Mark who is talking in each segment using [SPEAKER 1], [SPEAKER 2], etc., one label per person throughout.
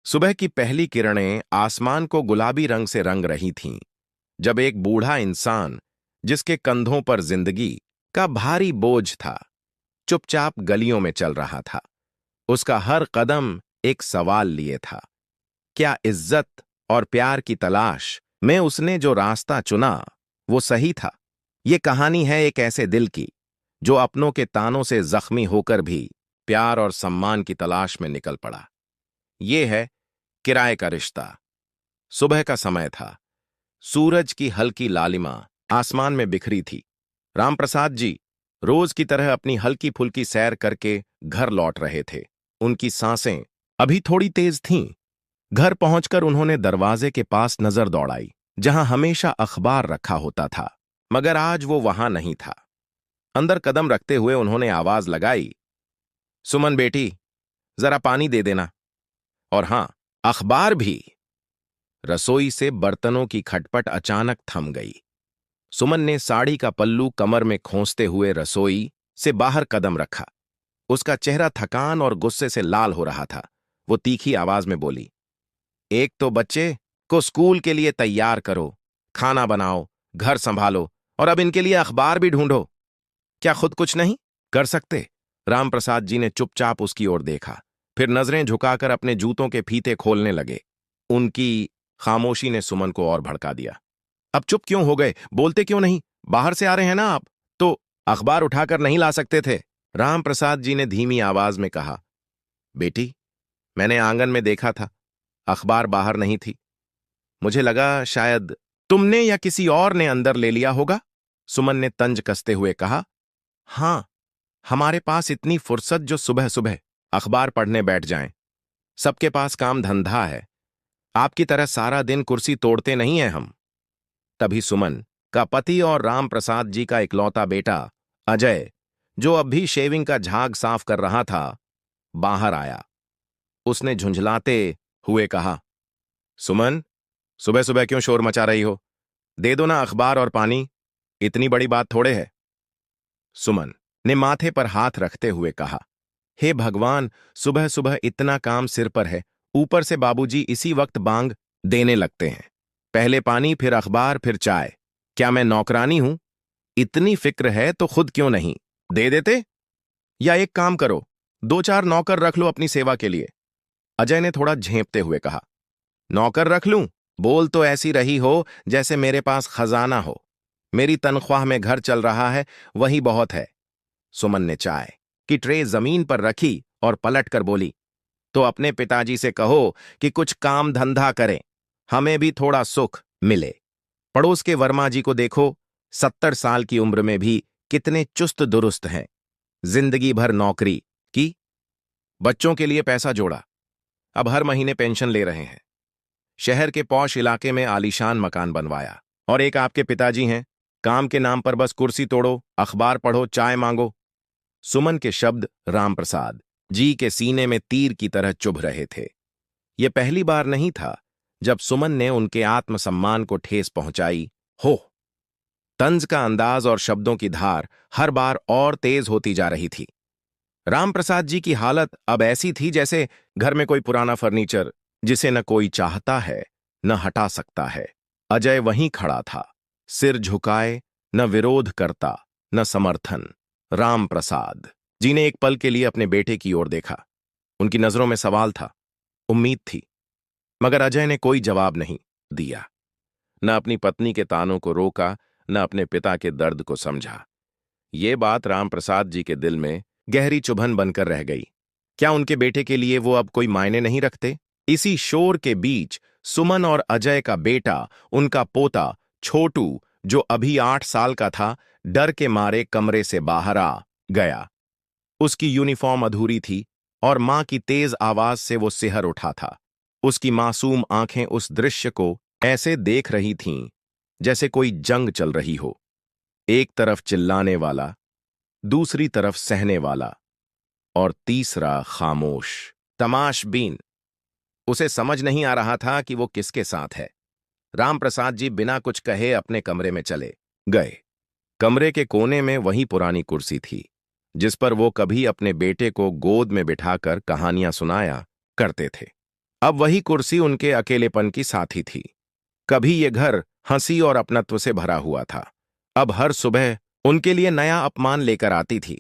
[SPEAKER 1] सुबह की पहली किरणें आसमान को गुलाबी रंग से रंग रही थीं, जब एक बूढ़ा इंसान, जिसके कंधों पर जिंदगी का भारी बोझ था, चुपचाप गलियों में चल रहा था। उसका हर कदम एक सवाल लिए था। क्या इज्जत और प्यार की तलाश में उसने जो रास्ता चुना, वो सही था? ये कहानी है एक ऐसे दिल की, जो अपनों के तानों से जख्मी होकर भी प्यार और सम्मान की तलाश में निकल पड़ा। ये है किराए का रिश्ता। सुबह का समय था। सूरज की हल्की लालिमा आसमान में बिखरी थी। रामप्रसाद जी रोज की तरह अपनी हल्की फुल्की सैर करके घर लौट रहे थे। उनकी सांसें अभी थोड़ी तेज थीं। घर पहुंचकर उन्होंने दरवाजे के पास नजर दौड़ाई, जहां हमेशा अखबार रखा होता था, मगर आज वो वहां नहीं था। अंदर कदम रखते हुए उन्होंने आवाज लगाई, सुमन बेटी, जरा पानी दे देना। और हां, अखबार भी। रसोई से बर्तनों की खटपट अचानक थम गई। सुमन ने साड़ी का पल्लू कमर में खोंसते हुए रसोई से बाहर कदम रखा। उसका चेहरा थकान और गुस्से से लाल हो रहा था। वो तीखी आवाज में बोली, एक तो बच्चे को स्कूल के लिए तैयार करो, खाना बनाओ, घर संभालो, और अब इनके लिए अखबार भी ढूंढो। क्या खुद कुछ नहीं कर सकते? रामप्रसाद जी ने चुपचाप उसकी ओर देखा, फिर नजरें झुकाकर अपने जूतों के फीते खोलने लगे। उनकी खामोशी ने सुमन को और भड़का दिया। अब चुप क्यों हो गए? बोलते क्यों नहीं? बाहर से आ रहे हैं ना आप, तो अखबार उठाकर नहीं ला सकते थे? रामप्रसाद जी ने धीमी आवाज में कहा, बेटी, मैंने आंगन में देखा था, अखबार बाहर नहीं थी। मुझे लगा शायद तुमने या किसी और ने अंदर ले लिया होगा। सुमन ने तंज कसते हुए कहा, हां, हमारे पास इतनी फुर्सत जो सुबह सुबह अखबार पढ़ने बैठ जाएं। सबके पास काम धंधा है, आपकी तरह सारा दिन कुर्सी तोड़ते नहीं हैं हम। तभी सुमन का पति और रामप्रसाद जी का इकलौता बेटा अजय, जो अब भी शेविंग का झाग साफ कर रहा था, बाहर आया। उसने झुंझलाते हुए कहा, सुमन, सुबह सुबह क्यों शोर मचा रही हो? दे दो ना अखबार और पानी, इतनी बड़ी बात थोड़े है। सुमन ने माथे पर हाथ रखते हुए कहा, हे भगवान, सुबह सुबह इतना काम सिर पर है, ऊपर से बाबूजी इसी वक्त बांग देने लगते हैं। पहले पानी, फिर अखबार, फिर चाय। क्या मैं नौकरानी हूं? इतनी फिक्र है तो खुद क्यों नहीं दे देते? या एक काम करो, दो चार नौकर रख लो अपनी सेवा के लिए। अजय ने थोड़ा झेंपते हुए कहा, नौकर रख लूं? बोल तो ऐसी रही हो जैसे मेरे पास खजाना हो। मेरी तनख्वाह में घर चल रहा है, वही बहुत है। सुमन ने चाय की ट्रे जमीन पर रखी और पलटकर बोली, तो अपने पिताजी से कहो कि कुछ काम धंधा करें, हमें भी थोड़ा सुख मिले। पड़ोस के वर्मा जी को देखो, 70 साल की उम्र में भी कितने चुस्त दुरुस्त हैं। जिंदगी भर नौकरी की, बच्चों के लिए पैसा जोड़ा, अब हर महीने पेंशन ले रहे हैं। शहर के पौश इलाके में आलीशान मकान बनवाया। और एक आपके पिताजी हैं, काम के नाम पर बस कुर्सी तोड़ो, अखबार पढ़ो, चाय मांगो। सुमन के शब्द रामप्रसाद जी के सीने में तीर की तरह चुभ रहे थे। यह पहली बार नहीं था जब सुमन ने उनके आत्मसम्मान को ठेस पहुंचाई हो। तंज का अंदाज और शब्दों की धार हर बार और तेज होती जा रही थी। रामप्रसाद जी की हालत अब ऐसी थी जैसे घर में कोई पुराना फर्नीचर, जिसे न कोई चाहता है न हटा सकता है। अजय वहीं खड़ा था, सिर झुकाए, न विरोध करता न समर्थन। रामप्रसाद जी ने एक पल के लिए अपने बेटे की ओर देखा। उनकी नजरों में सवाल था, उम्मीद थी, मगर अजय ने कोई जवाब नहीं दिया। न अपनी पत्नी के तानों को रोका, न अपने पिता के दर्द को समझा। ये बात रामप्रसाद जी के दिल में गहरी चुभन बनकर रह गई। क्या उनके बेटे के लिए वो अब कोई मायने नहीं रखते? इसी शोर के बीच सुमन और अजय का बेटा, उनका पोता छोटू, जो अभी 8 साल का था, डर के मारे कमरे से बाहर आ गया। उसकी यूनिफॉर्म अधूरी थी और मां की तेज आवाज से वो सिहर उठा था। उसकी मासूम आंखें उस दृश्य को ऐसे देख रही थीं जैसे कोई जंग चल रही हो। एक तरफ चिल्लाने वाला, दूसरी तरफ सहने वाला, और तीसरा खामोश तमाशबीन। उसे समझ नहीं आ रहा था कि वो किसके साथ है। रामप्रसाद जी बिना कुछ कहे अपने कमरे में चले गए। कमरे के कोने में वही पुरानी कुर्सी थी, जिस पर वो कभी अपने बेटे को गोद में बिठाकर कहानियां सुनाया करते थे। अब वही कुर्सी उनके अकेलेपन की साथी थी। कभी ये घर हंसी और अपनत्व से भरा हुआ था, अब हर सुबह उनके लिए नया अपमान लेकर आती थी।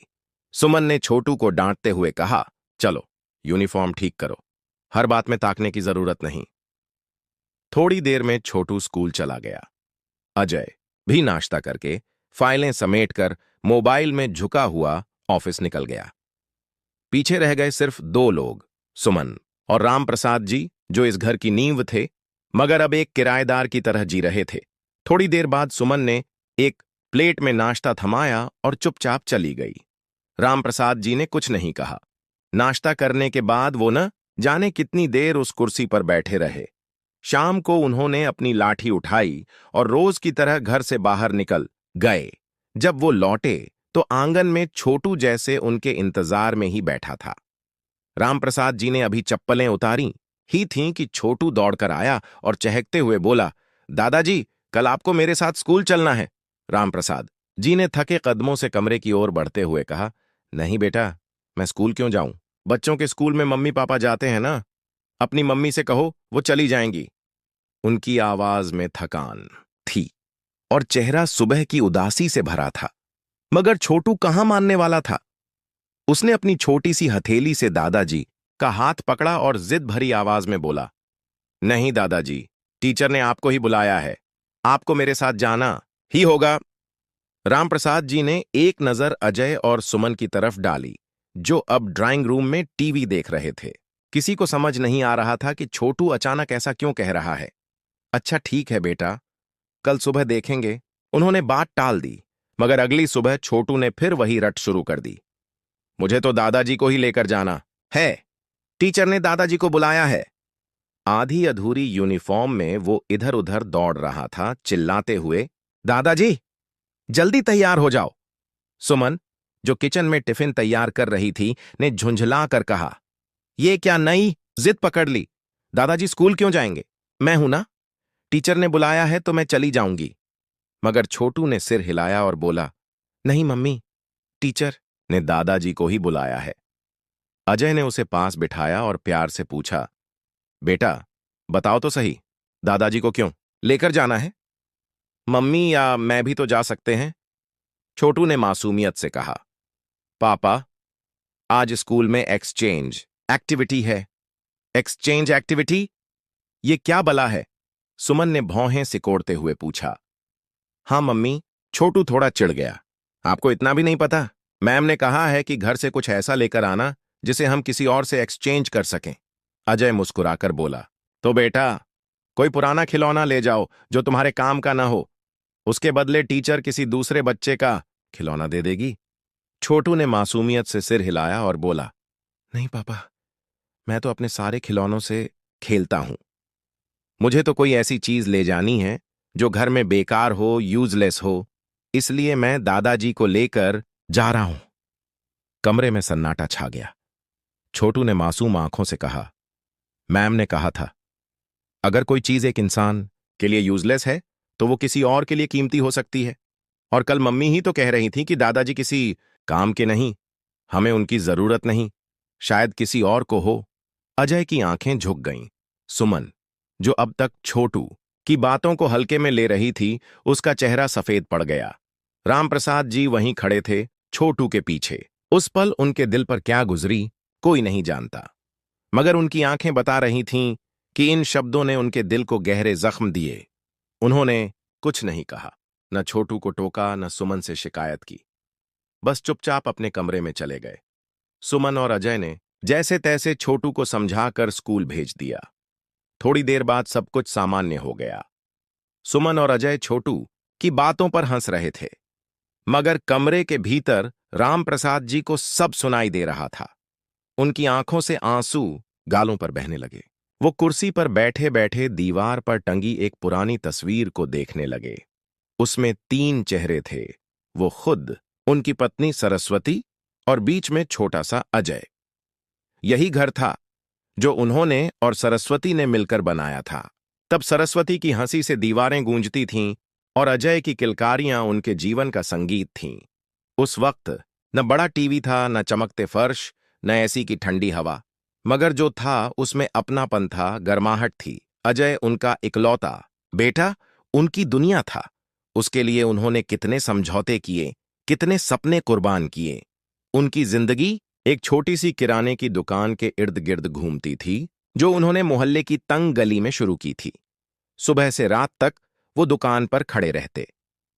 [SPEAKER 1] सुमन ने छोटू को डांटते हुए कहा, चलो यूनिफॉर्म ठीक करो, हर बात में ताकने की जरूरत नहीं। थोड़ी देर में छोटू स्कूल चला गया। अजय भी नाश्ता करके फाइलें समेटकर मोबाइल में झुका हुआ ऑफिस निकल गया। पीछे रह गए सिर्फ दो लोग, सुमन और राम प्रसाद जी, जो इस घर की नींव थे मगर अब एक किराएदार की तरह जी रहे थे। थोड़ी देर बाद सुमन ने एक प्लेट में नाश्ता थमाया और चुपचाप चली गई। राम प्रसाद जी ने कुछ नहीं कहा। नाश्ता करने के बाद वो न जाने कितनी देर उस कुर्सी पर बैठे रहे। शाम को उन्होंने अपनी लाठी उठाई और रोज की तरह घर से बाहर निकल गए। जब वो लौटे तो आंगन में छोटू जैसे उनके इंतजार में ही बैठा था। रामप्रसाद जी ने अभी चप्पलें उतारी ही थीं कि छोटू दौड़कर आया और चहकते हुए बोला, दादाजी, कल आपको मेरे साथ स्कूल चलना है। रामप्रसाद जी ने थके कदमों से कमरे की ओर बढ़ते हुए कहा, नहीं बेटा, मैं स्कूल क्यों जाऊं? बच्चों के स्कूल में मम्मी पापा जाते हैं ना, अपनी मम्मी से कहो, वो चली जाएंगी। उनकी आवाज में थकान थी और चेहरा सुबह की उदासी से भरा था। मगर छोटू कहां मानने वाला था। उसने अपनी छोटी सी हथेली से दादाजी का हाथ पकड़ा और जिद भरी आवाज में बोला, नहीं दादाजी, टीचर ने आपको ही बुलाया है, आपको मेरे साथ जाना ही होगा। रामप्रसाद जी ने एक नजर अजय और सुमन की तरफ डाली, जो अब ड्राइंग रूम में टीवी देख रहे थे। किसी को समझ नहीं आ रहा था कि छोटू अचानक ऐसा क्यों कह रहा है। अच्छा ठीक है बेटा, कल सुबह देखेंगे। उन्होंने बात टाल दी, मगर अगली सुबह छोटू ने फिर वही रट शुरू कर दी। मुझे तो दादाजी को ही लेकर जाना है, टीचर ने दादाजी को बुलाया है। आधी अधूरी यूनिफॉर्म में वो इधर उधर दौड़ रहा था, चिल्लाते हुए, दादाजी जल्दी तैयार हो जाओ। सुमन, जो किचन में टिफिन तैयार कर रही थी, ने झुंझला कर कहा, ये क्या नई जिद पकड़ ली? दादाजी स्कूल क्यों जाएंगे? मैं हूं ना, टीचर ने बुलाया है तो मैं चली जाऊंगी। मगर छोटू ने सिर हिलाया और बोला, नहीं मम्मी, टीचर ने दादाजी को ही बुलाया है। अजय ने उसे पास बिठाया और प्यार से पूछा, बेटा बताओ तो सही, दादाजी को क्यों लेकर जाना है? मम्मी या मैं भी तो जा सकते हैं, छोटू ने मासूमियत से कहा। पापा, आज स्कूल में एक्सचेंज एक्टिविटी है। Exchange activity? ये क्या बला है? सुमन ने भौहें सिकोड़ते हुए पूछा। हाँ मम्मी, छोटू थोड़ा चिढ़ गया। आपको इतना भी नहीं पता? मैम ने कहा है कि घर से कुछ ऐसा लेकर आना जिसे हम किसी और से एक्सचेंज कर सकें। अजय मुस्कुराकर बोला, तो बेटा कोई पुराना खिलौना ले जाओ जो तुम्हारे काम का ना हो, उसके बदले टीचर किसी दूसरे बच्चे का खिलौना दे देगी। छोटू ने मासूमियत से सिर हिलाया और बोला, नहीं पापा, मैं तो अपने सारे खिलौनों से खेलता हूं। मुझे तो कोई ऐसी चीज ले जानी है जो घर में बेकार हो, यूजलेस हो, इसलिए मैं दादाजी को लेकर जा रहा हूं। कमरे में सन्नाटा छा गया। छोटू ने मासूम आंखों से कहा, मैम ने कहा था, अगर कोई चीज एक इंसान के लिए यूजलेस है तो वो किसी और के लिए कीमती हो सकती है। और कल मम्मी ही तो कह रही थी कि दादाजी किसी काम के नहीं, हमें उनकी जरूरत नहीं, शायद किसी और को हो। अजय की आंखें झुक गईं। सुमन, जो अब तक छोटू की बातों को हल्के में ले रही थी, उसका चेहरा सफेद पड़ गया। रामप्रसाद जी वहीं खड़े थे, छोटू के पीछे। उस पल उनके दिल पर क्या गुजरी कोई नहीं जानता, मगर उनकी आंखें बता रही थीं कि इन शब्दों ने उनके दिल को गहरे जख्म दिए। उन्होंने कुछ नहीं कहा, न छोटू को टोका, न सुमन से शिकायत की, बस चुपचाप अपने कमरे में चले गए। सुमन और अजय ने जैसे तैसे छोटू को समझाकर स्कूल भेज दिया। थोड़ी देर बाद सब कुछ सामान्य हो गया। सुमन और अजय छोटू की बातों पर हंस रहे थे, मगर कमरे के भीतर रामप्रसाद जी को सब सुनाई दे रहा था। उनकी आंखों से आंसू गालों पर बहने लगे। वो कुर्सी पर बैठे बैठे दीवार पर टंगी एक पुरानी तस्वीर को देखने लगे। उसमें 3 चेहरे थे, वो खुद, उनकी पत्नी सरस्वती और बीच में छोटा सा अजय। यही घर था जो उन्होंने और सरस्वती ने मिलकर बनाया था। तब सरस्वती की हंसी से दीवारें गूंजती थीं और अजय की किलकारियां उनके जीवन का संगीत थीं। उस वक्त न बड़ा टीवी था, न चमकते फर्श, न ऐसी की ठंडी हवा। मगर जो था उसमें अपनापन था, गर्माहट थी। अजय उनका इकलौता बेटा, उनकी दुनिया था। उसके लिए उन्होंने कितने समझौते किए, कितने सपने कुर्बान किए। उनकी जिंदगी एक छोटी सी किराने की दुकान के इर्द गिर्द घूमती थी, जो उन्होंने मोहल्ले की तंग गली में शुरू की थी। सुबह से रात तक वो दुकान पर खड़े रहते,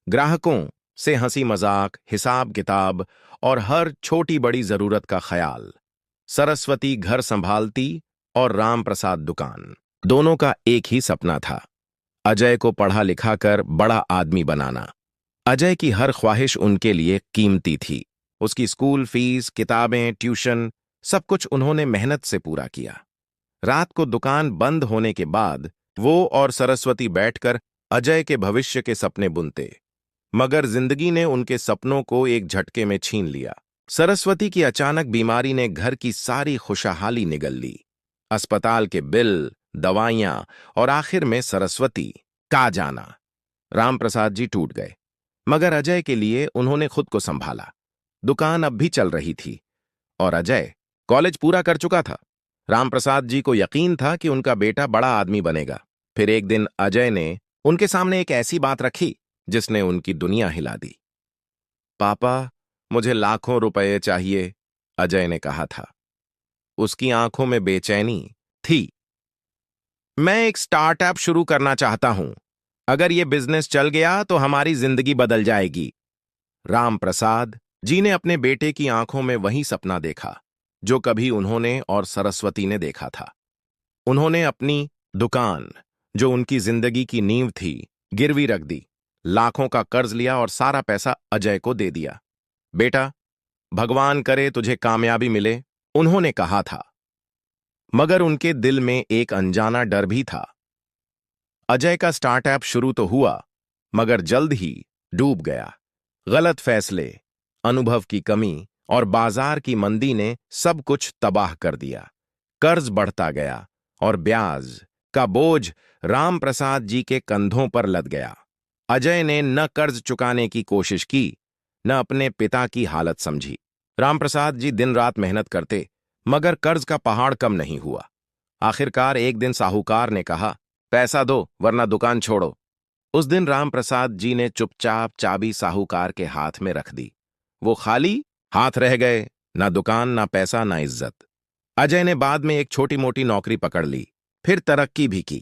[SPEAKER 1] ग्राहकों से हंसी मजाक, हिसाब किताब और हर छोटी बड़ी जरूरत का ख्याल। सरस्वती घर संभालती और राम प्रसाद दुकान। दोनों का एक ही सपना था, अजय को पढ़ा लिखा कर बड़ा आदमी बनाना। अजय की हर ख्वाहिश उनके लिए कीमती थी। उसकी स्कूल फीस, किताबें, ट्यूशन, सब कुछ उन्होंने मेहनत से पूरा किया। रात को दुकान बंद होने के बाद वो और सरस्वती बैठकर अजय के भविष्य के सपने बुनते। मगर जिंदगी ने उनके सपनों को एक झटके में छीन लिया। सरस्वती की अचानक बीमारी ने घर की सारी खुशहाली निगल ली। अस्पताल के बिल, दवाइयां और आखिर में सरस्वती का जाना। रामप्रसाद जी टूट गए, मगर अजय के लिए उन्होंने खुद को संभाला। दुकान अब भी चल रही थी और अजय कॉलेज पूरा कर चुका था। रामप्रसाद जी को यकीन था कि उनका बेटा बड़ा आदमी बनेगा। फिर एक दिन अजय ने उनके सामने एक ऐसी बात रखी जिसने उनकी दुनिया हिला दी। पापा, मुझे लाखों रुपए चाहिए, अजय ने कहा था। उसकी आंखों में बेचैनी थी। मैं एक स्टार्टअप शुरू करना चाहता हूं। अगर ये बिजनेस चल गया तो हमारी जिंदगी बदल जाएगी। राम प्रसाद जी ने अपने बेटे की आंखों में वही सपना देखा जो कभी उन्होंने और सरस्वती ने देखा था। उन्होंने अपनी दुकान, जो उनकी जिंदगी की नींव थी, गिरवी रख दी, लाखों का कर्ज लिया और सारा पैसा अजय को दे दिया। बेटा, भगवान करे तुझे कामयाबी मिले, उन्होंने कहा था। मगर उनके दिल में एक अनजाना डर भी था। अजय का स्टार्टअप शुरू तो हुआ, मगर जल्द ही डूब गया। गलत फैसले, अनुभव की कमी और बाजार की मंदी ने सब कुछ तबाह कर दिया। कर्ज बढ़ता गया और ब्याज का बोझ राम प्रसाद जी के कंधों पर लद गया। अजय ने न कर्ज चुकाने की कोशिश की, न अपने पिता की हालत समझी। राम प्रसाद जी दिन रात मेहनत करते, मगर कर्ज का पहाड़ कम नहीं हुआ। आखिरकार एक दिन साहूकार ने कहा, पैसा दो वरना दुकान छोड़ो। उस दिन राम प्रसाद जी ने चुपचाप चाबी साहूकार के हाथ में रख दी। वो खाली हाथ रह गए, ना दुकान, ना पैसा, ना इज्जत। अजय ने बाद में एक छोटी मोटी नौकरी पकड़ ली, फिर तरक्की भी की।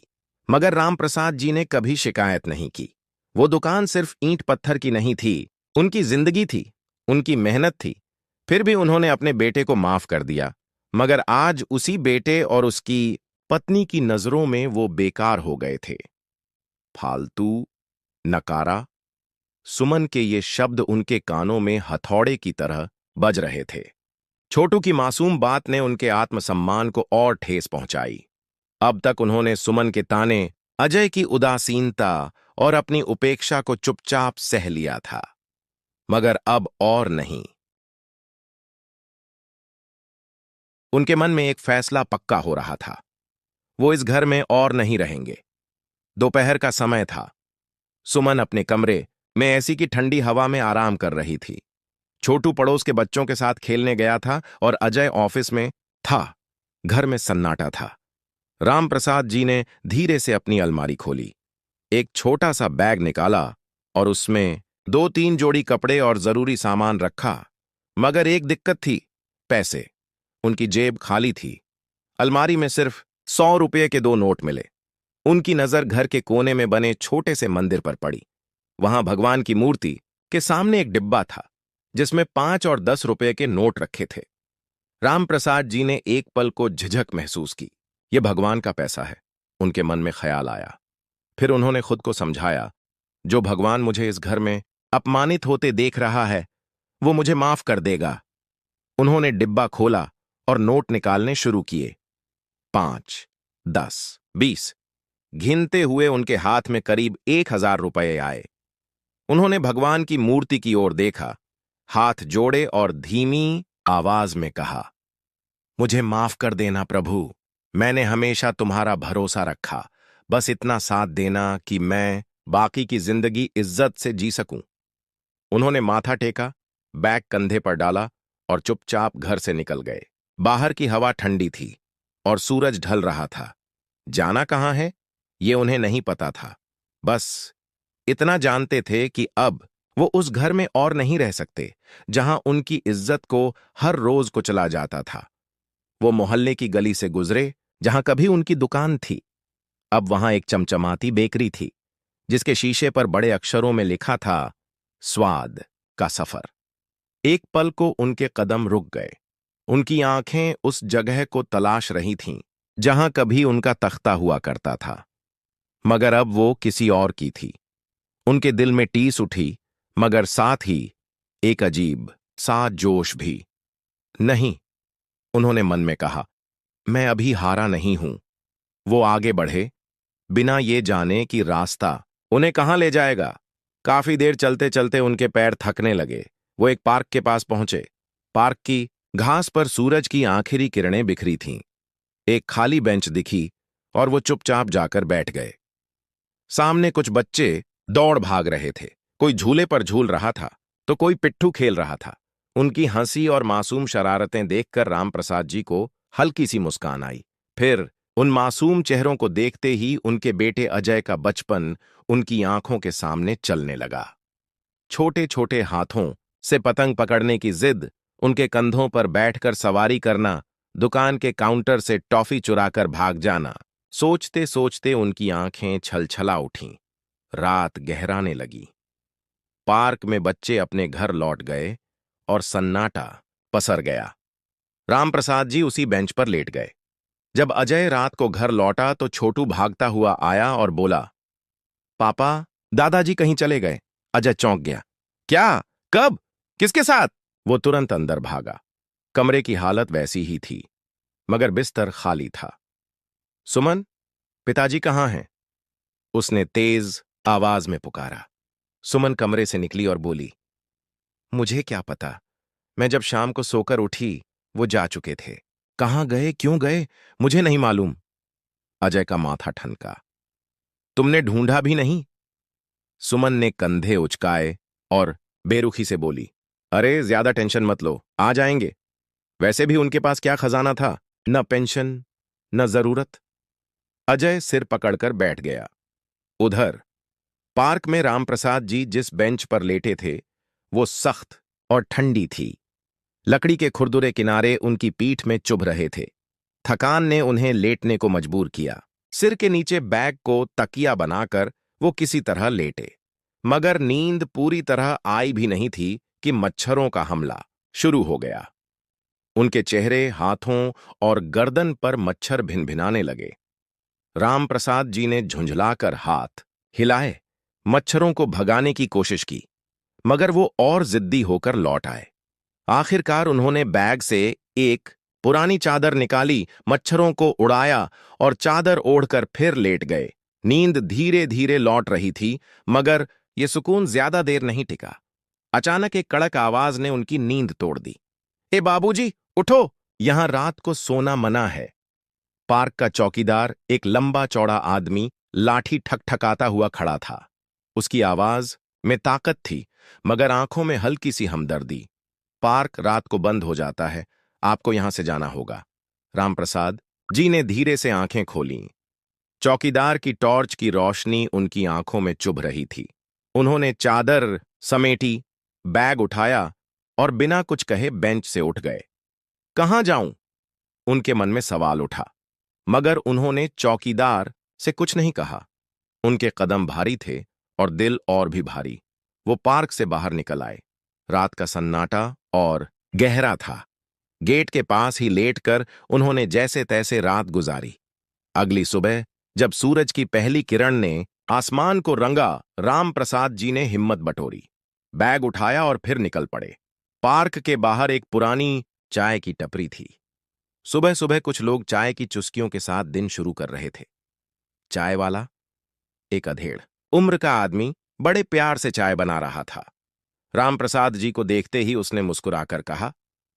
[SPEAKER 1] मगर राम प्रसाद जी ने कभी शिकायत नहीं की। वो दुकान सिर्फ ईंट पत्थर की नहीं थी, उनकी जिंदगी थी, उनकी मेहनत थी। फिर भी उन्होंने अपने बेटे को माफ कर दिया, मगर आज उसी बेटे और उसकी पत्नी की नजरों में वो बेकार हो गए थे। फालतू, नकारा, सुमन के ये शब्द उनके कानों में हथौड़े की तरह बज रहे थे। छोटू की मासूम बात ने उनके आत्मसम्मान को और ठेस पहुंचाई। अब तक उन्होंने सुमन के ताने, अजय की उदासीनता और अपनी उपेक्षा को चुपचाप सह लिया था, मगर अब और नहीं। उनके मन में एक फैसला पक्का हो रहा था, वो इस घर में और नहीं रहेंगे। दोपहर का समय था। सुमन अपने कमरे में ऐसी की ठंडी हवा में आराम कर रही थी। छोटू पड़ोस के बच्चों के साथ खेलने गया था और अजय ऑफिस में था। घर में सन्नाटा था। राम प्रसाद जी ने धीरे से अपनी अलमारी खोली, एक छोटा सा बैग निकाला और उसमें 2-3 जोड़ी कपड़े और जरूरी सामान रखा। मगर एक दिक्कत थी, पैसे। उनकी जेब खाली थी। अलमारी में सिर्फ 100 रुपये के 2 नोट मिले। उनकी नजर घर के कोने में बने छोटे से मंदिर पर पड़ी। वहां भगवान की मूर्ति के सामने एक डिब्बा था जिसमें 5 और 10 रुपये के नोट रखे थे। रामप्रसाद जी ने एक पल को झिझक महसूस की। यह भगवान का पैसा है, उनके मन में ख्याल आया। फिर उन्होंने खुद को समझाया, जो भगवान मुझे इस घर में अपमानित होते देख रहा है, वो मुझे माफ कर देगा। उन्होंने डिब्बा खोला और नोट निकालने शुरू किए। 5, 10, 20। गिनते हुए उनके हाथ में करीब 1000 रुपये आए। उन्होंने भगवान की मूर्ति की ओर देखा, हाथ जोड़े और धीमी आवाज में कहा, मुझे माफ कर देना प्रभु, मैंने हमेशा तुम्हारा भरोसा रखा। बस इतना साथ देना कि मैं बाकी की जिंदगी इज्जत से जी सकूं। उन्होंने माथा टेका, बैग कंधे पर डाला और चुपचाप घर से निकल गए। बाहर की हवा ठंडी थी, और सूरज ढल रहा था। जाना कहाँ है, ये उन्हें नहीं पता था। बस इतना जानते थे कि अब वो उस घर में और नहीं रह सकते जहां उनकी इज्जत को हर रोज कुचला जाता था। वो मोहल्ले की गली से गुजरे जहां कभी उनकी दुकान थी। अब वहां एक चमचमाती बेकरी थी जिसके शीशे पर बड़े अक्षरों में लिखा था, स्वाद का सफर। एक पल को उनके कदम रुक गए। उनकी आंखें उस जगह को तलाश रही थीं जहां कभी उनका तख्ता हुआ करता था, मगर अब वो किसी और की थी। उनके दिल में टीस उठी, मगर साथ ही एक अजीब सा जोश भी। नहीं, उन्होंने मन में कहा, मैं अभी हारा नहीं हूं। वो आगे बढ़े, बिना ये जाने कि रास्ता उन्हें कहां ले जाएगा। काफी देर चलते चलते उनके पैर थकने लगे। वो एक पार्क के पास पहुंचे। पार्क की घास पर सूरज की आखिरी किरणें बिखरी थीं। एक खाली बेंच दिखी और वो चुपचाप जाकर बैठ गए। सामने कुछ बच्चे दौड़ भाग रहे थे। कोई झूले पर झूल रहा था तो कोई पिट्ठू खेल रहा था। उनकी हंसी और मासूम शरारतें देखकर रामप्रसाद जी को हल्की सी मुस्कान आई। फिर उन मासूम चेहरों को देखते ही उनके बेटे अजय का बचपन उनकी आंखों के सामने चलने लगा। छोटे छोटे हाथों से पतंग पकड़ने की जिद, उनके कंधों पर बैठकर सवारी करना, दुकान के काउंटर से टॉफी चुराकर भाग जाना। सोचते सोचते उनकी आंखें छलछला उठीं। रात गहराने लगी। पार्क में बच्चे अपने घर लौट गए और सन्नाटा पसर गया। रामप्रसाद जी उसी बेंच पर लेट गए। जब अजय रात को घर लौटा तो छोटू भागता हुआ आया और बोला, पापा, दादाजी कहीं चले गए। अजय चौंक गया। क्या? कब? किसके साथ? वो तुरंत अंदर भागा। कमरे की हालत वैसी ही थी, मगर बिस्तर खाली था। सुमन, पिताजी कहाँ हैं? उसने तेज आवाज में पुकारा। सुमन कमरे से निकली और बोली, मुझे क्या पता। मैं जब शाम को सोकर उठी वो जा चुके थे। कहाँ गए, क्यों गए, मुझे नहीं मालूम। अजय का माथा ठनका। तुमने ढूंढा भी नहीं? सुमन ने कंधे उचकाए और बेरुखी से बोली, अरे ज्यादा टेंशन मत लो, आ जाएंगे। वैसे भी उनके पास क्या खजाना था, न पेंशन न जरूरत। अजय सिर पकड़कर बैठ गया। उधर पार्क में रामप्रसाद जी जिस बेंच पर लेटे थे वो सख्त और ठंडी थी। लकड़ी के खुरदुरे किनारे उनकी पीठ में चुभ रहे थे। थकान ने उन्हें लेटने को मजबूर किया। सिर के नीचे बैग को तकिया बनाकर वो किसी तरह लेटे, मगर नींद पूरी तरह आई भी नहीं थी कि मच्छरों का हमला शुरू हो गया। उनके चेहरे, हाथों और गर्दन पर मच्छर भिनभिनाने लगे। रामप्रसाद जी ने झुंझलाकर हाथ हिलाए, मच्छरों को भगाने की कोशिश की, मगर वो और जिद्दी होकर लौट आए। आखिरकार उन्होंने बैग से एक पुरानी चादर निकाली, मच्छरों को उड़ाया और चादर ओढ़कर फिर लेट गए। नींद धीरे धीरे लौट रही थी, मगर ये सुकून ज्यादा देर नहीं टिका। अचानक एक कड़क आवाज ने उनकी नींद तोड़ दी। ए बाबूजी, उठो, यहां रात को सोना मना है। पार्क का चौकीदार, एक लंबा चौड़ा आदमी, लाठी ठकठकाता हुआ खड़ा था। उसकी आवाज में ताकत थी, मगर आंखों में हल्की सी हमदर्दी। पार्क रात को बंद हो जाता है, आपको यहां से जाना होगा। रामप्रसाद जी ने धीरे से आंखें खोलीं। चौकीदार की टॉर्च की रोशनी उनकी आंखों में चुभ रही थी। उन्होंने चादर समेटी, बैग उठाया और बिना कुछ कहे बेंच से उठ गए। कहां जाऊं? उनके मन में सवाल उठा, मगर उन्होंने चौकीदार से कुछ नहीं कहा। उनके कदम भारी थे और दिल और भी भारी। वो पार्क से बाहर निकल आए। रात का सन्नाटा और गहरा था। गेट के पास ही लेटकर उन्होंने जैसे तैसे रात गुजारी। अगली सुबह जब सूरज की पहली किरण ने आसमान को रंगा, रामप्रसाद जी ने हिम्मत बटोरी, बैग उठाया और फिर निकल पड़े। पार्क के बाहर एक पुरानी चाय की टपरी थी। सुबह सुबह कुछ लोग चाय की चुस्कियों के साथ दिन शुरू कर रहे थे। चाय वाला, एक अधेड़ उम्र का आदमी, बड़े प्यार से चाय बना रहा था। रामप्रसाद जी को देखते ही उसने मुस्कुराकर कहा,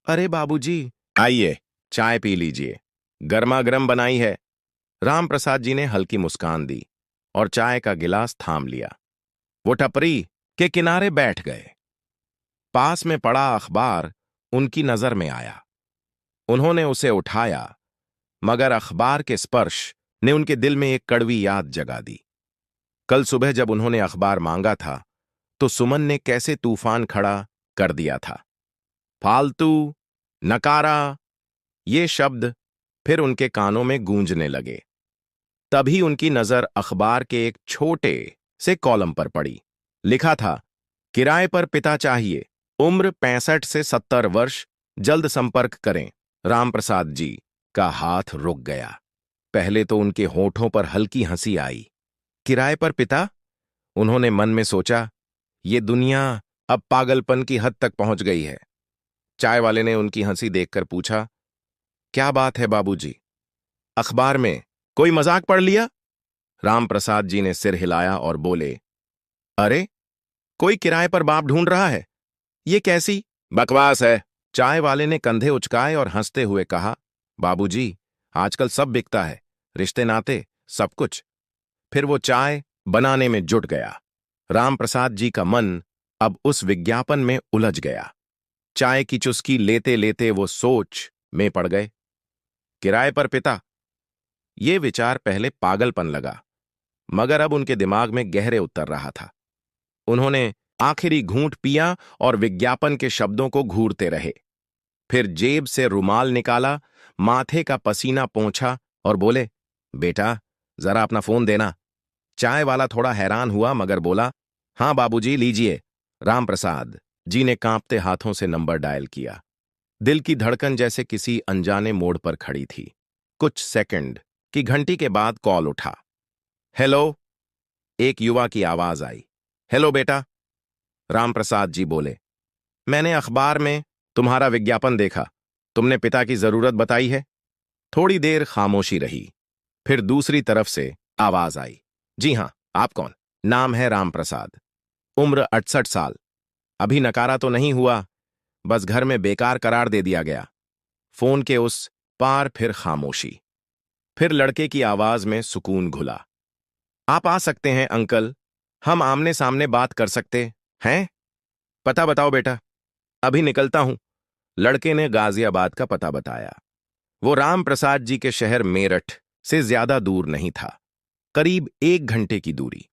[SPEAKER 1] अरे बाबूजी, आइए, चाय पी लीजिए, गर्मा गर्म बनाई है। रामप्रसाद जी ने हल्की मुस्कान दी और चाय का गिलास थाम लिया। वो टपरी के किनारे बैठ गए। पास में पड़ा अखबार उनकी नजर में आया। उन्होंने उसे उठाया, मगर अखबार के स्पर्श ने उनके दिल में एक कड़वी याद जगा दी। कल सुबह जब उन्होंने अखबार मांगा था तो सुमन ने कैसे तूफान खड़ा कर दिया था। फालतू, नकारा, ये शब्द फिर उनके कानों में गूंजने लगे। तभी उनकी नजर अखबार के एक छोटे से कॉलम पर पड़ी। लिखा था, किराए पर पिता चाहिए, उम्र 65 से 70 वर्ष, जल्द संपर्क करें। राम प्रसाद जी का हाथ रुक गया। पहले तो उनके होठों पर हल्की हंसी आई। किराए पर पिता? उन्होंने मन में सोचा, ये दुनिया अब पागलपन की हद तक पहुंच गई है। चाय वाले ने उनकी हंसी देखकर पूछा, क्या बात है बाबूजी? अखबार में कोई मजाक पढ़ लिया? राम प्रसाद जी ने सिर हिलाया और बोले, अरे, कोई किराए पर बाप ढूंढ रहा है? ये कैसी बकवास है? चाय वाले ने कंधे उचकाए और हंसते हुए कहा, बाबूजी, आजकल सब बिकता है, रिश्ते नाते, सब कुछ। फिर वो चाय बनाने में जुट गया। राम प्रसाद जी का मन अब उस विज्ञापन में उलझ गया। चाय की चुस्की लेते लेते वो सोच में पड़ गए। किराए पर पिता, ये विचार पहले पागलपन लगा, मगर अब उनके दिमाग में गहरे उतर रहा था। उन्होंने आखिरी घूंट पिया और विज्ञापन के शब्दों को घूरते रहे। फिर जेब से रुमाल निकाला, माथे का पसीना पोंछा और बोले, बेटा, जरा अपना फोन देना। चाय वाला थोड़ा हैरान हुआ मगर बोला, हाँ बाबूजी, लीजिए। राम प्रसाद जी ने कांपते हाथों से नंबर डायल किया। दिल की धड़कन जैसे किसी अनजाने मोड़ पर खड़ी थी। कुछ सेकंड की घंटी के बाद कॉल उठा। हेलो, एक युवा की आवाज आई। हेलो बेटा, राम प्रसाद जी बोले, मैंने अखबार में तुम्हारा विज्ञापन देखा, तुमने पिता की जरूरत बताई है। थोड़ी देर खामोशी रही, फिर दूसरी तरफ से आवाज आई, जी हां, आप कौन? नाम है राम प्रसाद, उम्र 68 साल। अभी नकारा तो नहीं हुआ, बस घर में बेकार करार दे दिया गया। फोन के उस पार फिर खामोशी। फिर लड़के की आवाज में सुकून घुला। आप आ सकते हैं अंकल, हम आमने सामने बात कर सकते हैं। पता बताओ बेटा, अभी निकलता हूं। लड़के ने गाजियाबाद का पता बताया। वो राम प्रसाद जी के शहर मेरठ से ज्यादा दूर नहीं था, करीब 1 घंटे की दूरी।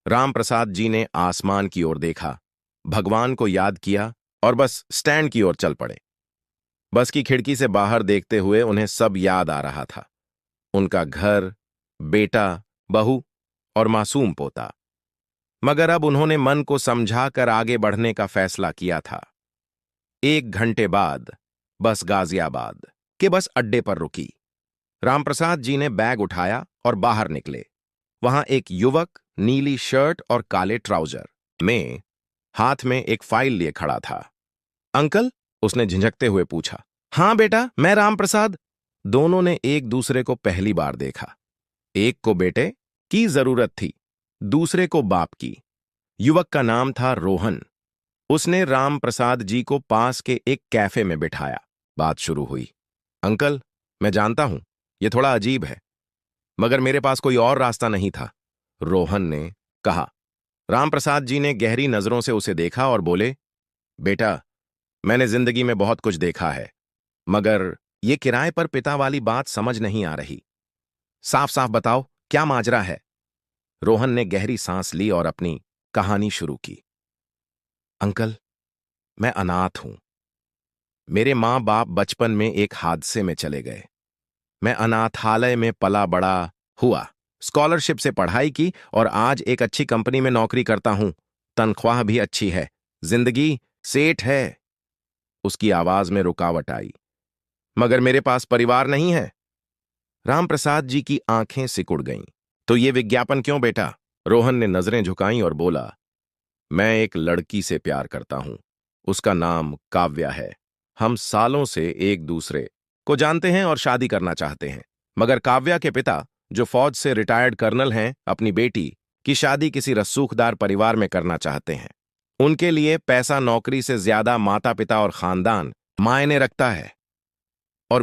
[SPEAKER 1] राम प्रसाद जी ने आसमान की ओर देखा, भगवान को याद किया और बस स्टैंड की ओर चल पड़े। बस की खिड़की से बाहर देखते हुए उन्हें सब याद आ रहा था। उनका घर, बेटा, बहू और मासूम पोता। मगर अब उन्होंने मन को समझाकर आगे बढ़ने का फैसला किया था। 1 घंटे बाद बस गाजियाबाद के बस अड्डे पर रुकी। रामप्रसाद जी ने बैग उठाया और बाहर निकले। वहां एक युवक नीली शर्ट और काले ट्राउजर में हाथ में एक फाइल लिए खड़ा था। अंकल, उसने झिझकते हुए पूछा। हां बेटा, मैं रामप्रसाद। दोनों ने एक दूसरे को पहली बार देखा। एक को बेटे की जरूरत थी, दूसरे को बाप की। युवक का नाम था रोहन। उसने राम प्रसाद जी को पास के एक कैफे में बिठाया। बात शुरू हुई। अंकल, मैं जानता हूं यह थोड़ा अजीब है, मगर मेरे पास कोई और रास्ता नहीं था, रोहन ने कहा। राम प्रसाद जी ने गहरी नजरों से उसे देखा और बोले, बेटा, मैंने जिंदगी में बहुत कुछ देखा है, मगर ये किराए पर पिता वाली बात समझ नहीं आ रही। साफ साफ बताओ, क्या माजरा है? रोहन ने गहरी सांस ली और अपनी कहानी शुरू की। अंकल, मैं अनाथ हूं। मेरे मां बाप बचपन में एक हादसे में चले गए। मैं अनाथालय में पला बड़ा हुआ, स्कॉलरशिप से पढ़ाई की और आज एक अच्छी कंपनी में नौकरी करता हूं। तनख्वाह भी अच्छी है, जिंदगी सेठ है। उसकी आवाज में रुकावट आई। मगर मेरे पास परिवार नहीं है। रामप्रसाद जी की आंखें सिकुड़ गईं। तो ये विज्ञापन क्यों बेटा? रोहन ने नजरें झुकाईं और बोला, मैं एक लड़की से प्यार करता हूं। उसका नाम काव्या है। हम सालों से एक दूसरे को जानते हैं और शादी करना चाहते हैं। मगर काव्या के पिता, जो फौज से रिटायर्ड कर्नल हैं, अपनी बेटी की शादी किसी रसूखदार परिवार में करना चाहते हैं। उनके लिए पैसा नौकरी से ज्यादा माता पिता और खानदान मायने रखता है। और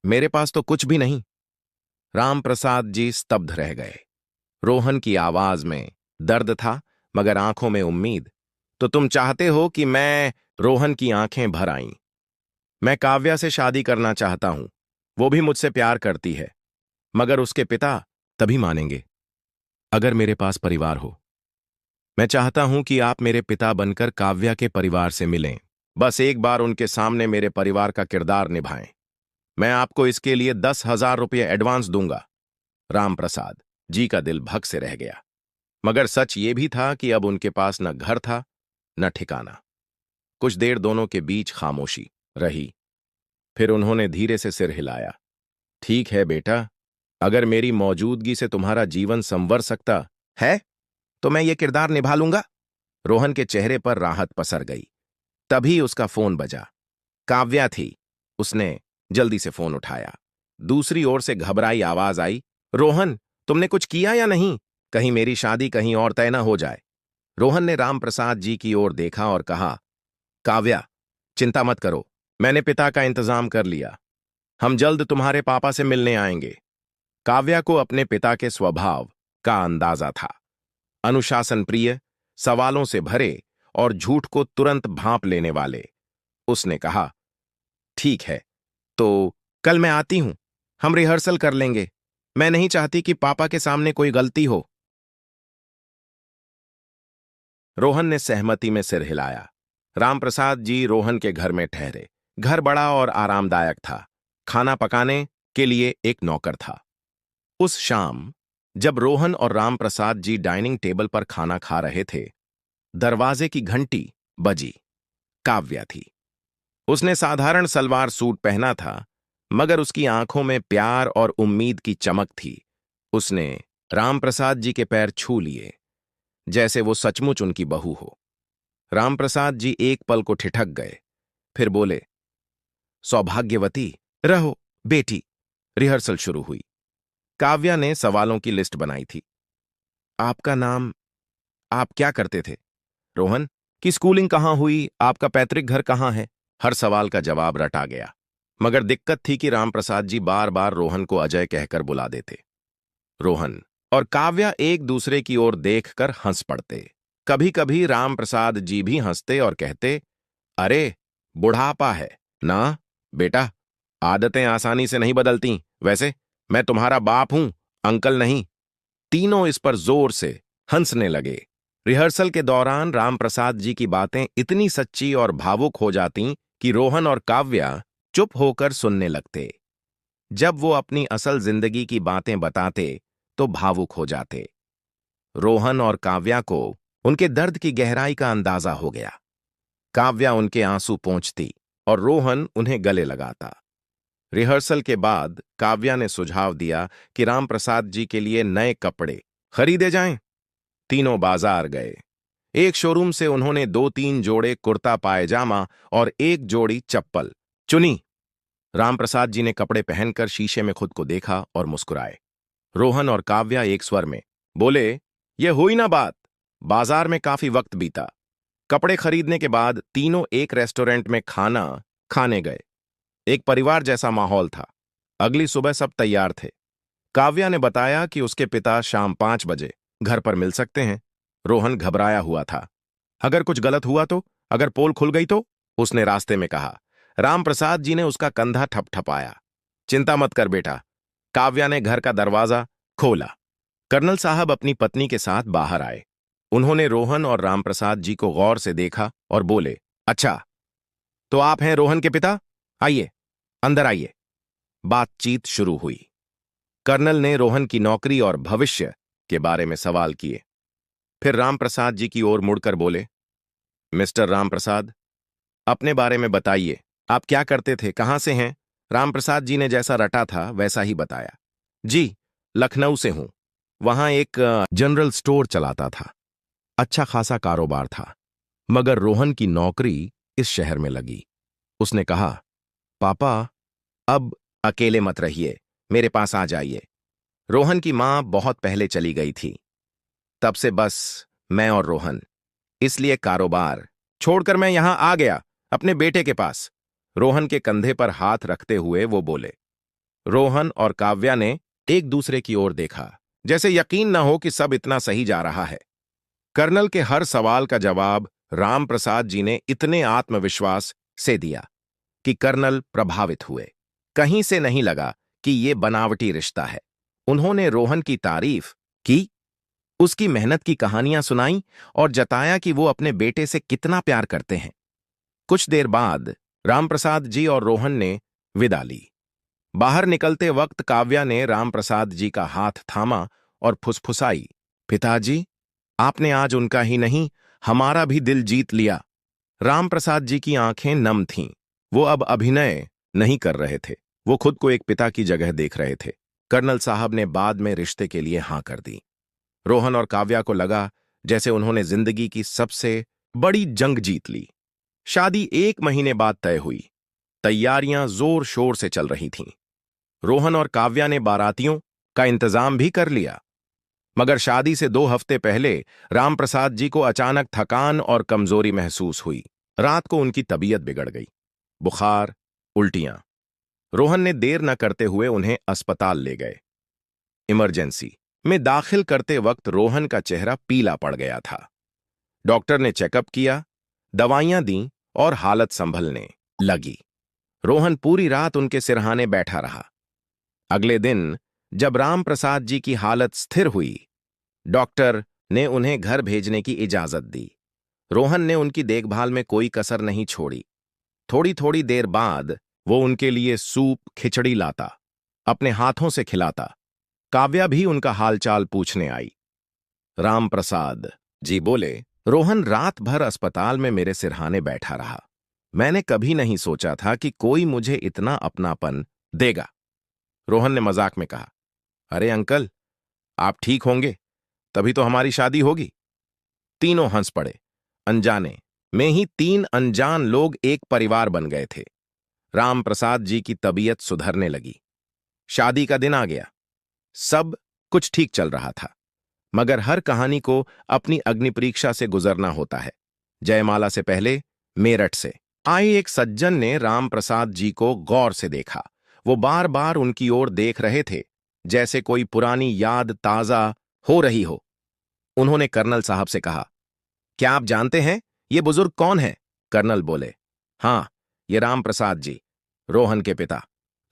[SPEAKER 1] मेरे पास तो कुछ भी नहीं। रामप्रसाद जी स्तब्ध रह गए। रोहन की आवाज में दर्द था मगर आंखों में उम्मीद। तो तुम चाहते हो कि मैं? रोहन की आंखें भर आईं। मैं काव्या से शादी करना चाहता हूं। वो भी मुझसे प्यार करती है, मगर उसके पिता तभी मानेंगे अगर मेरे पास परिवार हो। मैं चाहता हूं कि आप मेरे पिता बनकर काव्या के परिवार से मिलें। बस एक बार उनके सामने मेरे परिवार का किरदार निभाएं। मैं आपको इसके लिए 10,000 रुपये एडवांस दूंगा। राम प्रसाद जी का दिल भग से रह गया, मगर सच ये भी था कि अब उनके पास न घर था न ठिकाना। कुछ देर दोनों के बीच खामोशी रही। फिर उन्होंने धीरे से सिर हिलाया। ठीक है बेटा, अगर मेरी मौजूदगी से तुम्हारा जीवन संवर सकता है तो मैं ये किरदार निभा लूंगा। रोहन के चेहरे पर राहत पसर गई। तभी उसका फोन बजा। काव्या थी। उसने जल्दी से फोन उठाया। दूसरी ओर से घबराई आवाज आई, रोहन, तुमने कुछ किया या नहीं? कहीं मेरी शादी कहीं और तय न हो जाए। रोहन ने रामप्रसाद जी की ओर देखा और कहा, काव्या, चिंता मत करो, मैंने पिता का इंतजाम कर लिया। हम जल्द तुम्हारे पापा से मिलने आएंगे। काव्या को अपने पिता के स्वभाव का अंदाजा था। अनुशासन प्रिय, सवालों से भरे और झूठ को तुरंत भांप लेने वाले। उसने कहा, ठीक है, तो कल मैं आती हूं। हम रिहर्सल कर लेंगे। मैं नहीं चाहती कि पापा के सामने कोई गलती हो। रोहन ने सहमति में सिर हिलाया। रामप्रसाद जी रोहन के घर में ठहरे। घर बड़ा और आरामदायक था। खाना पकाने के लिए एक नौकर था। उस शाम जब रोहन और रामप्रसाद जी डाइनिंग टेबल पर खाना खा रहे थे, दरवाजे की घंटी बजी। काव्या थी। उसने साधारण सलवार सूट पहना था, मगर उसकी आंखों में प्यार और उम्मीद की चमक थी। उसने रामप्रसाद जी के पैर छू लिए, जैसे वो सचमुच उनकी बहू हो। रामप्रसाद जी एक पल को ठिठक गए, फिर बोले, सौभाग्यवती रहो बेटी। रिहर्सल शुरू हुई। काव्या ने सवालों की लिस्ट बनाई थी। आपका नाम, आप क्या करते थे? रोहन की स्कूलिंग कहाँ हुई? आपका पैतृक घर कहाँ है? हर सवाल का जवाब रटा गया, मगर दिक्कत थी कि रामप्रसाद जी बार बार रोहन को अजय कहकर बुला देते। रोहन और काव्या एक दूसरे की ओर देखकर हंस पड़ते। कभी कभी रामप्रसाद जी भी हंसते और कहते, अरे बुढ़ापा है ना बेटा, आदतें आसानी से नहीं बदलती। वैसे मैं तुम्हारा बाप हूं, अंकल नहीं। तीनों इस पर जोर से हंसने लगे। रिहर्सल के दौरान रामप्रसाद जी की बातें इतनी सच्ची और भावुक हो जातीं कि रोहन और काव्या चुप होकर सुनने लगते। जब वो अपनी असल जिंदगी की बातें बताते तो भावुक हो जाते। रोहन और काव्या को उनके दर्द की गहराई का अंदाजा हो गया। काव्या उनके आंसू पोंछती और रोहन उन्हें गले लगाता। रिहर्सल के बाद काव्या ने सुझाव दिया कि रामप्रसाद जी के लिए नए कपड़े खरीदे जाएं। तीनों बाजार गए। एक शोरूम से उन्होंने 2-3 जोड़े कुर्ता पायजामा और एक जोड़ी चप्पल चुनी। रामप्रसाद जी ने कपड़े पहनकर शीशे में खुद को देखा और मुस्कुराए। रोहन और काव्या एक स्वर में बोले, यह हुई ना बात। बाजार में काफी वक्त बीता। कपड़े खरीदने के बाद तीनों एक रेस्टोरेंट में खाना खाने गए। एक परिवार जैसा माहौल था। अगली सुबह सब तैयार थे। काव्या ने बताया कि उसके पिता शाम 5 बजे घर पर मिल सकते हैं। रोहन घबराया हुआ था। अगर कुछ गलत हुआ तो, अगर पोल खुल गई तो, उसने रास्ते में कहा। रामप्रसाद जी ने उसका कंधा ठपठपाया। चिंता मत कर बेटा। काव्या ने घर का दरवाजा खोला। कर्नल साहब अपनी पत्नी के साथ बाहर आए। उन्होंने रोहन और रामप्रसाद जी को गौर से देखा और बोले, अच्छा, तो आप हैं रोहन के पिता? आइए, अंदर आइए। बातचीत शुरू हुई। कर्नल ने रोहन की नौकरी और भविष्य के बारे में सवाल किए। फिर रामप्रसाद जी की ओर मुड़कर बोले, मिस्टर रामप्रसाद, अपने बारे में बताइए। आप क्या करते थे, कहां से हैं? रामप्रसाद जी ने जैसा रटा था वैसा ही बताया। जी, लखनऊ से हूं। वहां एक जनरल स्टोर चलाता था। अच्छा खासा कारोबार था, मगर रोहन की नौकरी इस शहर में लगी। उसने कहा, पापा, अब अकेले मत रहिए, मेरे पास आ जाइए। रोहन की मां बहुत पहले चली गई थी। तब से बस मैं और रोहन, इसलिए कारोबार छोड़कर मैं यहां आ गया, अपने बेटे के पास। रोहन के कंधे पर हाथ रखते हुए वो बोले। रोहन और काव्या ने एक दूसरे की ओर देखा, जैसे यकीन न हो कि सब इतना सही जा रहा है। कर्नल के हर सवाल का जवाब रामप्रसाद जी ने इतने आत्मविश्वास से दिया कि कर्नल प्रभावित हुए। कहीं से नहीं लगा कि ये बनावटी रिश्ता है। उन्होंने रोहन की तारीफ की, उसकी मेहनत की कहानियां सुनाई और जताया कि वो अपने बेटे से कितना प्यार करते हैं। कुछ देर बाद रामप्रसाद जी और रोहन ने विदा ली। बाहर निकलते वक्त काव्या ने रामप्रसाद जी का हाथ थामा और फुसफुसाई, पिताजी, आपने आज उनका ही नहीं, हमारा भी दिल जीत लिया। रामप्रसाद जी की आंखें नम थीं। वो अब अभिनय नहीं कर रहे थे, वो खुद को एक पिता की जगह देख रहे थे। कर्नल साहब ने बाद में रिश्ते के लिए हां कर दी। रोहन और काव्या को लगा जैसे उन्होंने जिंदगी की सबसे बड़ी जंग जीत ली। शादी 1 महीने बाद तय हुई। तैयारियां जोर शोर से चल रही थीं। रोहन और काव्या ने बारातियों का इंतजाम भी कर लिया। मगर शादी से 2 हफ्ते पहले रामप्रसाद जी को अचानक थकान और कमजोरी महसूस हुई। रात को उनकी तबीयत बिगड़ गई, बुखार, उल्टियां। रोहन ने देर न करते हुए उन्हें अस्पताल ले गए। इमरजेंसी में दाखिल करते वक्त रोहन का चेहरा पीला पड़ गया था। डॉक्टर ने चेकअप किया, दवाइयां दी और हालत संभलने लगी। रोहन पूरी रात उनके सिरहाने बैठा रहा। अगले दिन जब रामप्रसाद जी की हालत स्थिर हुई, डॉक्टर ने उन्हें घर भेजने की इजाजत दी। रोहन ने उनकी देखभाल में कोई कसर नहीं छोड़ी। थोड़ी थोड़ी देर बाद वो उनके लिए सूप, खिचड़ी लाता, अपने हाथों से खिलाता। काव्या भी उनका हालचाल पूछने आई। रामप्रसाद जी बोले, रोहन रात भर अस्पताल में मेरे सिरहाने बैठा रहा। मैंने कभी नहीं सोचा था कि कोई मुझे इतना अपनापन देगा। रोहन ने मजाक में कहा, अरे अंकल, आप ठीक होंगे तभी तो हमारी शादी होगी। तीनों हंस पड़े। अनजाने में ही 3 अनजान लोग एक परिवार बन गए थे। रामप्रसाद जी की तबीयत सुधरने लगी। शादी का दिन आ गया। सब कुछ ठीक चल रहा था, मगर हर कहानी को अपनी अग्नि परीक्षा से गुजरना होता है। जयमाला से पहले मेरठ से आए एक सज्जन ने रामप्रसाद जी को गौर से देखा। वो बार बार उनकी ओर देख रहे थे, जैसे कोई पुरानी याद ताजा हो रही हो। उन्होंने कर्नल साहब से कहा, क्या आप जानते हैं ये बुजुर्ग कौन है? कर्नल बोले, हाँ, ये रामप्रसाद जी, रोहन के पिता,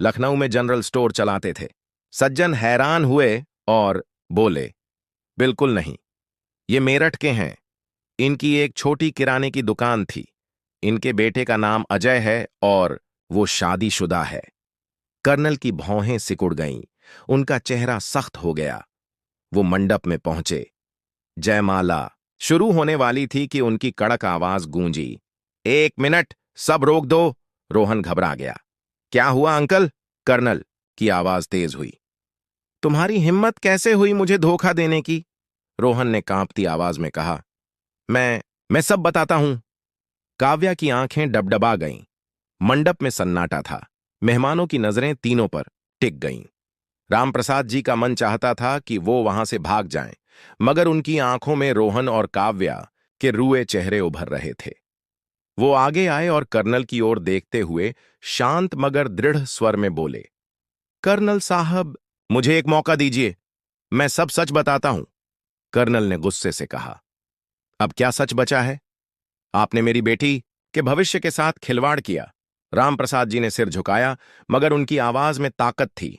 [SPEAKER 1] लखनऊ में जनरल स्टोर चलाते थे। सज्जन हैरान हुए और बोले, बिल्कुल नहीं, ये मेरठ के हैं। इनकी एक छोटी किराने की दुकान थी। इनके बेटे का नाम अजय है और वो शादीशुदा है। कर्नल की भौहें सिकुड़ गईं, उनका चेहरा सख्त हो गया। वो मंडप में पहुंचे। जयमाला शुरू होने वाली थी कि उनकी कड़क आवाज गूंजी, 1 मिनट, सब रोक दो। रोहन घबरा गया। क्या हुआ अंकल? कर्नल की आवाज तेज हुई। तुम्हारी हिम्मत कैसे हुई मुझे धोखा देने की? रोहन ने कांपती आवाज में कहा, मैं सब बताता हूं। काव्या की आंखें डबडबा गईं। मंडप में सन्नाटा था। मेहमानों की नजरें तीनों पर टिक गईं। रामप्रसाद जी का मन चाहता था कि वो वहां से भाग जाएं, मगर उनकी आंखों में रोहन और काव्या के रुए चेहरे उभर रहे थे। वो आगे आए और कर्नल की ओर देखते हुए शांत मगर दृढ़ स्वर में बोले, कर्नल साहब, मुझे एक मौका दीजिए, मैं सब सच बताता हूं। कर्नल ने गुस्से से कहा, अब क्या सच बचा है? आपने मेरी बेटी के भविष्य के साथ खिलवाड़ किया। रामप्रसाद जी ने सिर झुकाया, मगर उनकी आवाज में ताकत थी।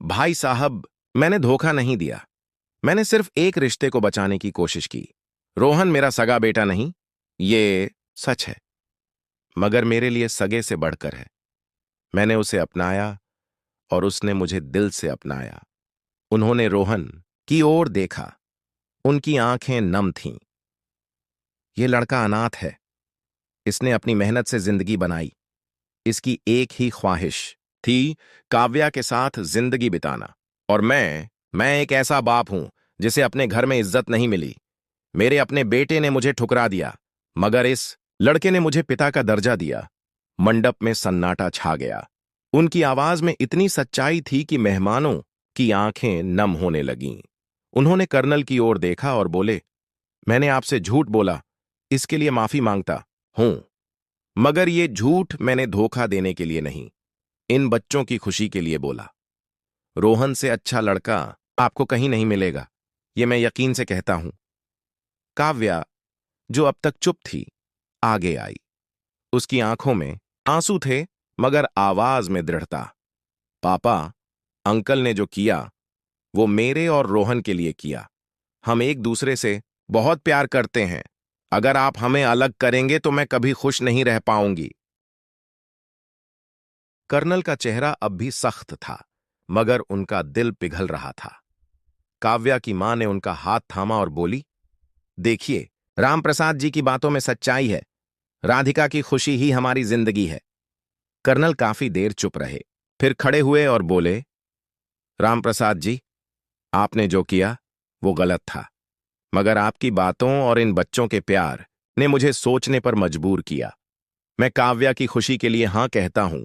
[SPEAKER 1] भाई साहब, मैंने धोखा नहीं दिया। मैंने सिर्फ एक रिश्ते को बचाने की कोशिश की। रोहन मेरा सगा बेटा नहीं, ये सच है, मगर मेरे लिए सगे से बढ़कर है। मैंने उसे अपनाया और उसने मुझे दिल से अपनाया। उन्होंने रोहन की ओर देखा। उनकी आंखें नम थीं। ये लड़का अनाथ है। इसने अपनी मेहनत से जिंदगी बनाई। इसकी एक ही ख्वाहिश थी, काव्या के साथ जिंदगी बिताना। और मैं एक ऐसा बाप हूं जिसे अपने घर में इज्जत नहीं मिली। मेरे अपने बेटे ने मुझे ठुकरा दिया, मगर इस लड़के ने मुझे पिता का दर्जा दिया। मंडप में सन्नाटा छा गया। उनकी आवाज में इतनी सच्चाई थी कि मेहमानों की आंखें नम होने लगीं। उन्होंने कर्नल की ओर देखा और बोले, मैंने आपसे झूठ बोला, इसके लिए माफी मांगता हूं, मगर ये झूठ मैंने धोखा देने के लिए नहीं, इन बच्चों की खुशी के लिए बोला। रोहन से अच्छा लड़का आपको कहीं नहीं मिलेगा, ये मैं यकीन से कहता हूं। काव्या, जो अब तक चुप थी, आगे आई। उसकी आंखों में आंसू थे, मगर आवाज में दृढ़ता। पापा, अंकल ने जो किया वो मेरे और रोहन के लिए किया। हम एक दूसरे से बहुत प्यार करते हैं। अगर आप हमें अलग करेंगे तो मैं कभी खुश नहीं रह पाऊंगी। कर्नल का चेहरा अब भी सख्त था, मगर उनका दिल पिघल रहा था। काव्या की मां ने उनका हाथ थामा और बोली, देखिए, रामप्रसाद जी की बातों में सच्चाई है। राधिका की खुशी ही हमारी जिंदगी है। कर्नल काफी देर चुप रहे, फिर खड़े हुए और बोले, रामप्रसाद जी, आपने जो किया वो गलत था, मगर आपकी बातों और इन बच्चों के प्यार ने मुझे सोचने पर मजबूर किया। मैं काव्या की खुशी के लिए हां कहता हूं,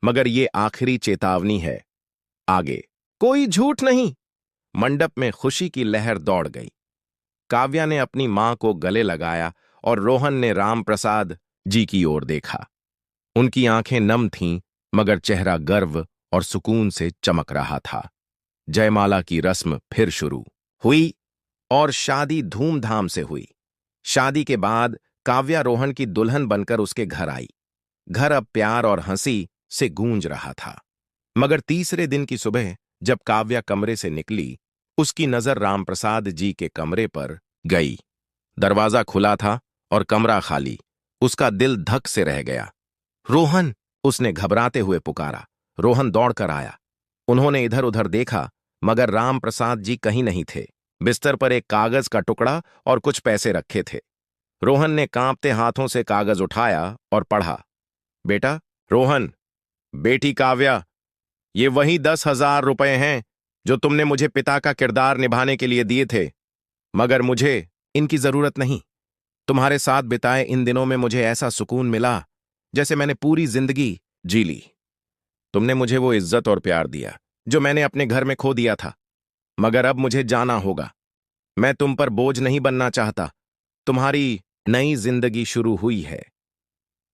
[SPEAKER 1] मगर ये आखिरी चेतावनी है। आगे कोई झूठ नहीं। मंडप में खुशी की लहर दौड़ गई। काव्या ने अपनी मां को गले लगाया और रोहन ने रामप्रसाद जी की ओर देखा। उनकी आंखें नम थीं, मगर चेहरा गर्व और सुकून से चमक रहा था। जयमाला की रस्म फिर शुरू हुई और शादी धूमधाम से हुई। शादी के बाद काव्या रोहन की दुल्हन बनकर उसके घर आई। घर अब प्यार और हंसी से गूंज रहा था। मगर तीसरे दिन की सुबह जब काव्या कमरे से निकली, उसकी नजर रामप्रसाद जी के कमरे पर गई। दरवाजा खुला था और कमरा खाली। उसका दिल धक से रह गया। रोहन, उसने घबराते हुए पुकारा। रोहन दौड़कर आया। उन्होंने इधर उधर देखा, मगर रामप्रसाद जी कहीं नहीं थे। बिस्तर पर एक कागज का टुकड़ा और कुछ पैसे रखे थे। रोहन ने कांपते हाथों से कागज उठाया और पढ़ा, बेटा रोहन, बेटी काव्या, ये वही 10,000 रुपए हैं जो तुमने मुझे पिता का किरदार निभाने के लिए दिए थे, मगर मुझे इनकी जरूरत नहीं। तुम्हारे साथ बिताए इन दिनों में मुझे ऐसा सुकून मिला जैसे मैंने पूरी जिंदगी जी ली। तुमने मुझे वो इज्जत और प्यार दिया जो मैंने अपने घर में खो दिया था। मगर अब मुझे जाना होगा। मैं तुम पर बोझ नहीं बनना चाहता। तुम्हारी नई जिंदगी शुरू हुई है।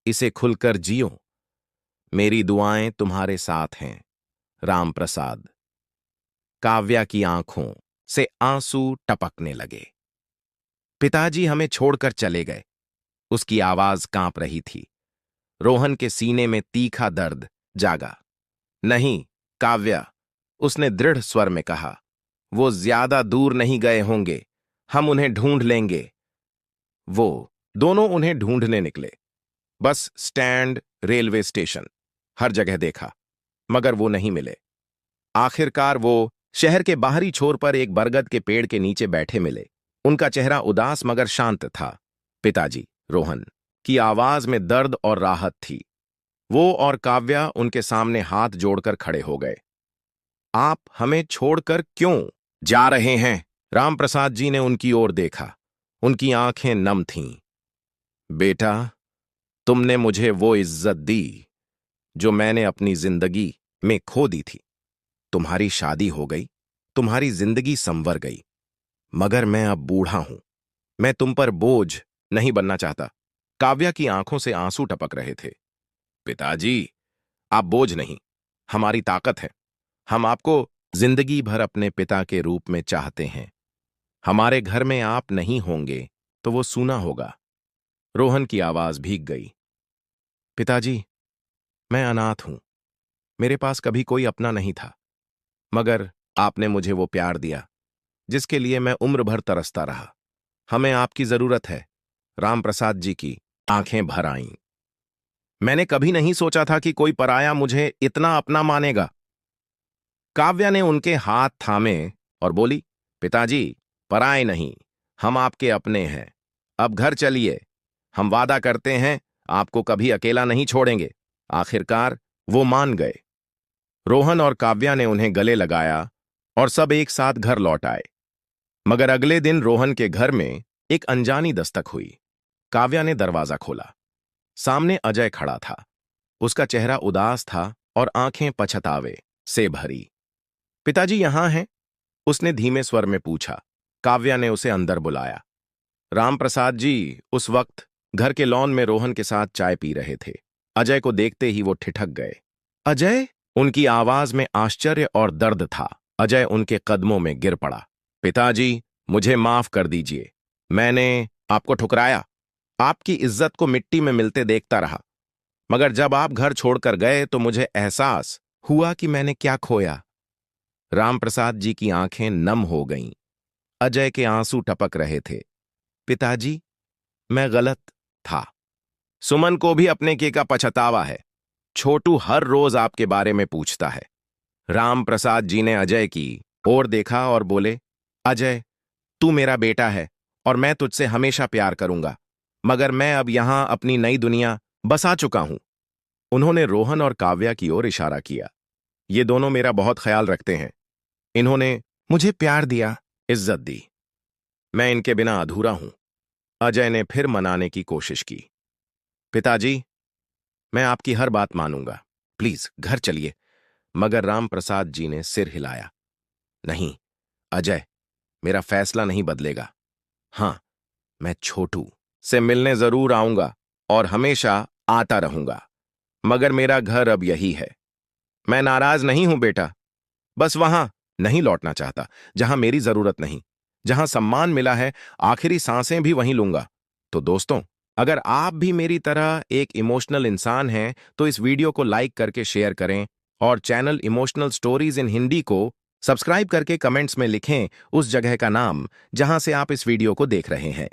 [SPEAKER 1] इसे खुलकर जियो। मेरी दुआएं तुम्हारे साथ हैं। रामप्रसाद। काव्या की आंखों से आंसू टपकने लगे। पिताजी हमें छोड़कर चले गए। उसकी आवाज कांप रही थी। रोहन के सीने में तीखा दर्द जागा। नहीं, काव्या, उसने दृढ़ स्वर में कहा, वो ज्यादा दूर नहीं गए होंगे। हम उन्हें ढूंढ लेंगे। वो दोनों उन्हें ढूंढने निकले। बस स्टैंड, रेलवे स्टेशन, हर जगह देखा, मगर वो नहीं मिले। आखिरकार वो शहर के बाहरी छोर पर एक बरगद के पेड़ के नीचे बैठे मिले। उनका चेहरा उदास मगर शांत था। पिताजी, रोहन की आवाज में दर्द और राहत थी। वो और काव्या उनके सामने हाथ जोड़कर खड़े हो गए। आप हमें छोड़कर क्यों जा रहे हैं? रामप्रसाद जी ने उनकी ओर देखा। उनकी आंखें नम थीं। बेटा, तुमने मुझे वो इज्जत दी जो मैंने अपनी जिंदगी में खो दी थी। तुम्हारी शादी हो गई, तुम्हारी जिंदगी संवर गई, मगर मैं अब बूढ़ा हूं। मैं तुम पर बोझ नहीं बनना चाहता। काव्या की आंखों से आंसू टपक रहे थे। पिताजी, आप बोझ नहीं, हमारी ताकत है। हम आपको जिंदगी भर अपने पिता के रूप में चाहते हैं। हमारे घर में आप नहीं होंगे तो वो सूना होगा। रोहन की आवाज भीग गई। पिताजी, मैं अनाथ हूं। मेरे पास कभी कोई अपना नहीं था, मगर आपने मुझे वो प्यार दिया जिसके लिए मैं उम्र भर तरसता रहा। हमें आपकी जरूरत है। रामप्रसाद जी की आंखें भर आईं। मैंने कभी नहीं सोचा था कि कोई पराया मुझे इतना अपना मानेगा। काव्या ने उनके हाथ थामे और बोली, पिताजी, पराए नहीं, हम आपके अपने हैं। अब घर चलिए। हम वादा करते हैं आपको कभी अकेला नहीं छोड़ेंगे। आखिरकार वो मान गए। रोहन और काव्या ने उन्हें गले लगाया और सब एक साथ घर लौट आए। मगर अगले दिन रोहन के घर में एक अनजानी दस्तक हुई। काव्या ने दरवाजा खोला। सामने अजय खड़ा था। उसका चेहरा उदास था और आंखें पछतावे से भरी। पिताजी यहां हैं? उसने धीमे स्वर में पूछा। काव्या ने उसे अंदर बुलाया। रामप्रसाद जी उस वक्त घर के लॉन में रोहन के साथ चाय पी रहे थे। अजय को देखते ही वो ठिठक गए। अजय? उनकी आवाज में आश्चर्य और दर्द था। अजय उनके कदमों में गिर पड़ा। पिताजी, मुझे माफ कर दीजिए। मैंने आपको ठुकराया। आपकी इज्जत को मिट्टी में मिलते देखता रहा। मगर जब आप घर छोड़कर गए तो मुझे एहसास हुआ कि मैंने क्या खोया? रामप्रसाद जी की आंखें नम हो गईं। अजय के आंसू टपक रहे थे। पिताजी, मैं गलत था। सुमन को भी अपने के का पछतावा है। छोटू हर रोज आपके बारे में पूछता है। रामप्रसाद जी ने अजय की ओर देखा और बोले, अजय, तू मेरा बेटा है और मैं तुझसे हमेशा प्यार करूंगा, मगर मैं अब यहां अपनी नई दुनिया बसा चुका हूं। उन्होंने रोहन और काव्या की ओर इशारा किया। ये दोनों मेरा बहुत ख्याल रखते हैं। इन्होंने मुझे प्यार दिया, इज्जत दी। मैं इनके बिना अधूरा हूं। अजय ने फिर मनाने की कोशिश की। पिताजी, मैं आपकी हर बात मानूंगा। प्लीज घर चलिए। मगर रामप्रसाद जी ने सिर हिलाया। नहीं, अजय, मेरा फैसला नहीं बदलेगा। हां, मैं छोटू से मिलने जरूर आऊंगा और हमेशा आता रहूंगा, मगर मेरा घर अब यही है। मैं नाराज नहीं हूं बेटा, बस वहां नहीं लौटना चाहता जहां मेरी जरूरत नहीं। जहां सम्मान मिला है, आखिरी सांसें भी वहीं लूंगा। तो दोस्तों, अगर आप भी मेरी तरह एक इमोशनल इंसान हैं तो इस वीडियो को लाइक करके शेयर करें और channel emotional stories in Hindi को सब्सक्राइब करके कमेंट्स में लिखें उस जगह का नाम जहां से आप इस वीडियो को देख रहे हैं।